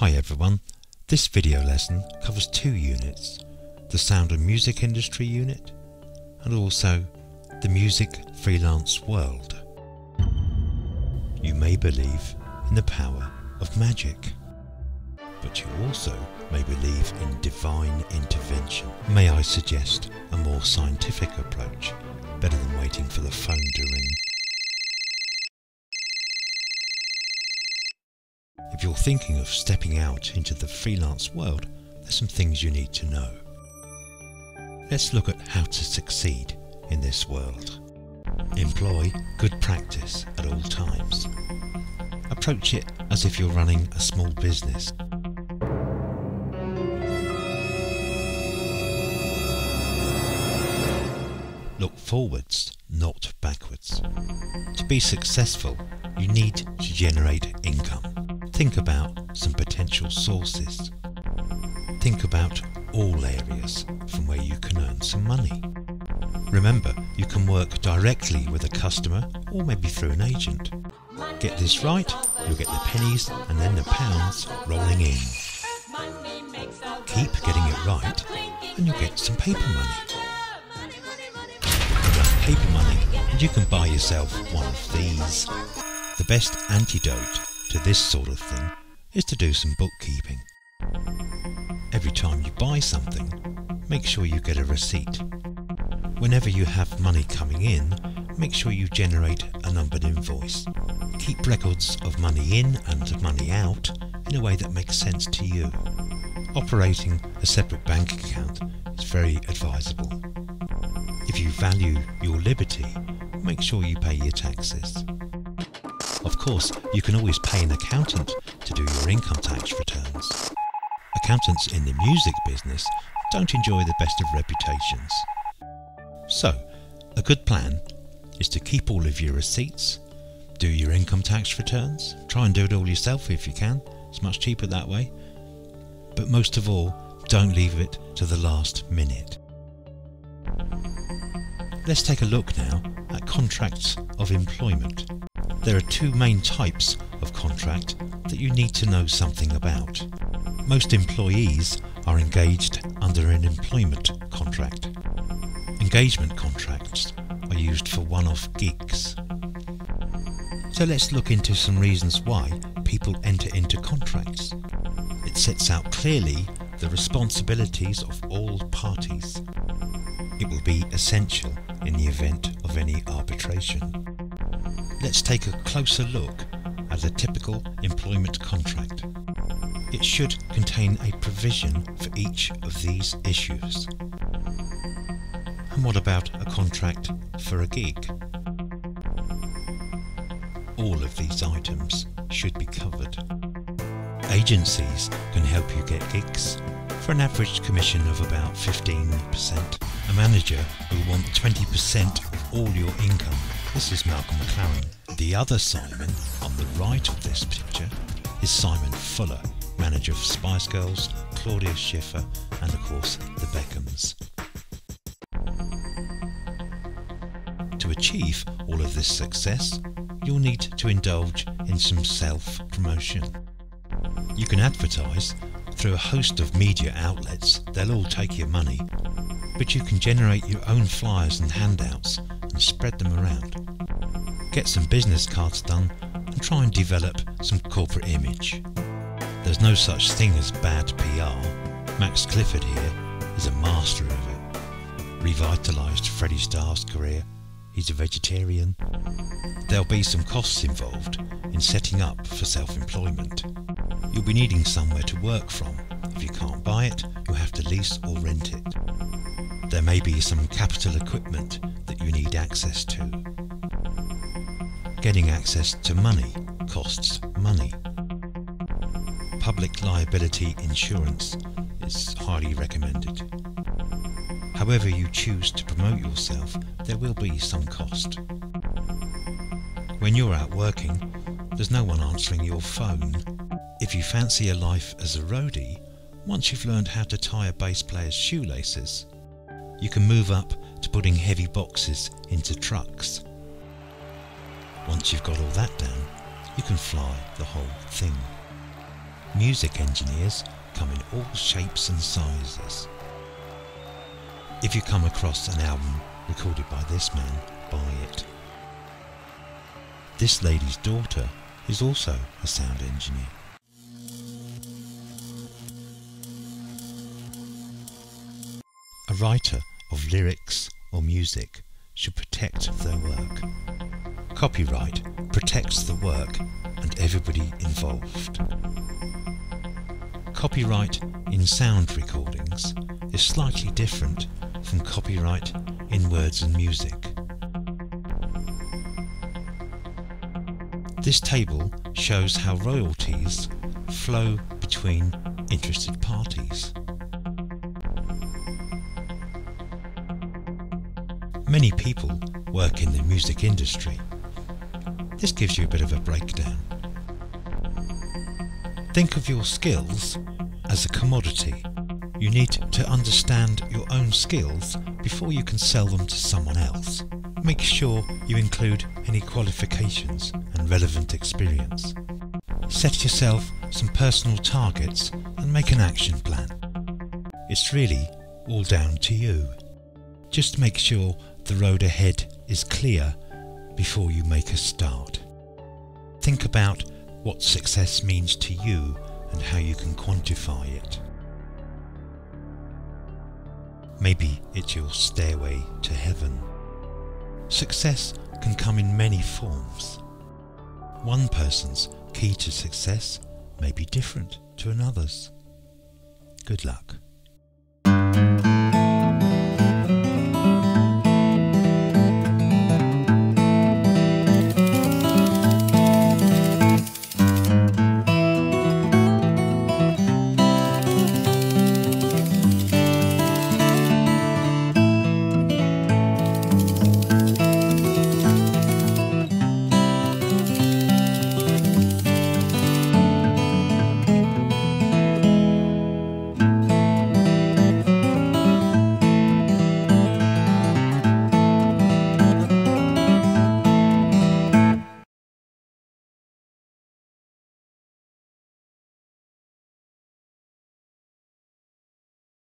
Hi everyone, this video lesson covers two units, the sound and music industry unit and also the music freelance world. You may believe in the power of magic, but you also may believe in divine intervention. May I suggest a more scientific approach, better than waiting for the phone to ring? If you're thinking of stepping out into the freelance world, there's some things you need to know. Let's look at how to succeed in this world. Employ good practice at all times. Approach it as if you're running a small business. Look forwards, not backwards. To be successful, you need to generate income. Think about some potential sources. Think about all areas from where you can earn some money. Remember, you can work directly with a customer or maybe through an agent. Get this right, you'll get the pennies and then the pounds rolling in. Keep getting it right and you'll get some paper money. Enough paper money and you can buy yourself one of these. The best antidote to this sort of thing is to do some bookkeeping. Every time you buy something, make sure you get a receipt. Whenever you have money coming in, make sure you generate a numbered invoice. Keep records of money in and money out in a way that makes sense to you. Operating a separate bank account is very advisable. If you value your liberty, make sure you pay your taxes. Of course, you can always pay an accountant to do your income tax returns. Accountants in the music business don't enjoy the best of reputations. So, a good plan is to keep all of your receipts, do your income tax returns, try and do it all yourself if you can, it's much cheaper that way, but most of all, don't leave it to the last minute. Let's take a look now at contracts of employment. There are two main types of contract that you need to know something about. Most employees are engaged under an employment contract. Engagement contracts are used for one-off gigs. So let's look into some reasons why people enter into contracts. It sets out clearly the responsibilities of all parties. It will be essential in the event of any arbitration. Let's take a closer look at a typical employment contract. It should contain a provision for each of these issues. And what about a contract for a gig? All of these items should be covered. Agencies can help you get gigs for an average commission of about 15%. A manager will want 20% of all your income. This is Malcolm McLaren. The other Simon on the right of this picture is Simon Fuller, manager of Spice Girls, Claudia Schiffer and of course the Beckhams. To achieve all of this success, you'll need to indulge in some self-promotion. You can advertise through a host of media outlets. They'll all take your money, but you can generate your own flyers and handouts and spread them around. Get some business cards done and try and develop some corporate image. There's no such thing as bad PR. Max Clifford here is a master of it. Revitalised Freddie Starr's career. He's a vegetarian. There'll be some costs involved in setting up for self-employment. You'll be needing somewhere to work from. If you can't buy it, you'll have to lease or rent it. There may be some capital equipment that you need access to. Getting access to money costs money. Public liability insurance is highly recommended. However you choose to promote yourself, there will be some cost. When you're out working, there's no one answering your phone. If you fancy a life as a roadie, once you've learned how to tie a bass player's shoelaces, you can move up to putting heavy boxes into trucks. Once you've got all that down, you can fly the whole thing. Music engineers come in all shapes and sizes. If you come across an album recorded by this man, buy it. This lady's daughter is also a sound engineer. A writer of lyrics or music should protect their work. Copyright protects the work and everybody involved. Copyright in sound recordings is slightly different from copyright in words and music. This table shows how royalties flow between interested parties. Many people work in the music industry. This gives you a bit of a breakdown. Think of your skills as a commodity. You need to understand your own skills before you can sell them to someone else. Make sure you include any qualifications and relevant experience. Set yourself some personal targets and make an action plan. It's really all down to you. Just make sure the road ahead is clear before you make a start. Think about what success means to you and how you can quantify it. Maybe it's your stairway to heaven. Success can come in many forms. One person's key to success may be different to another's. Good luck.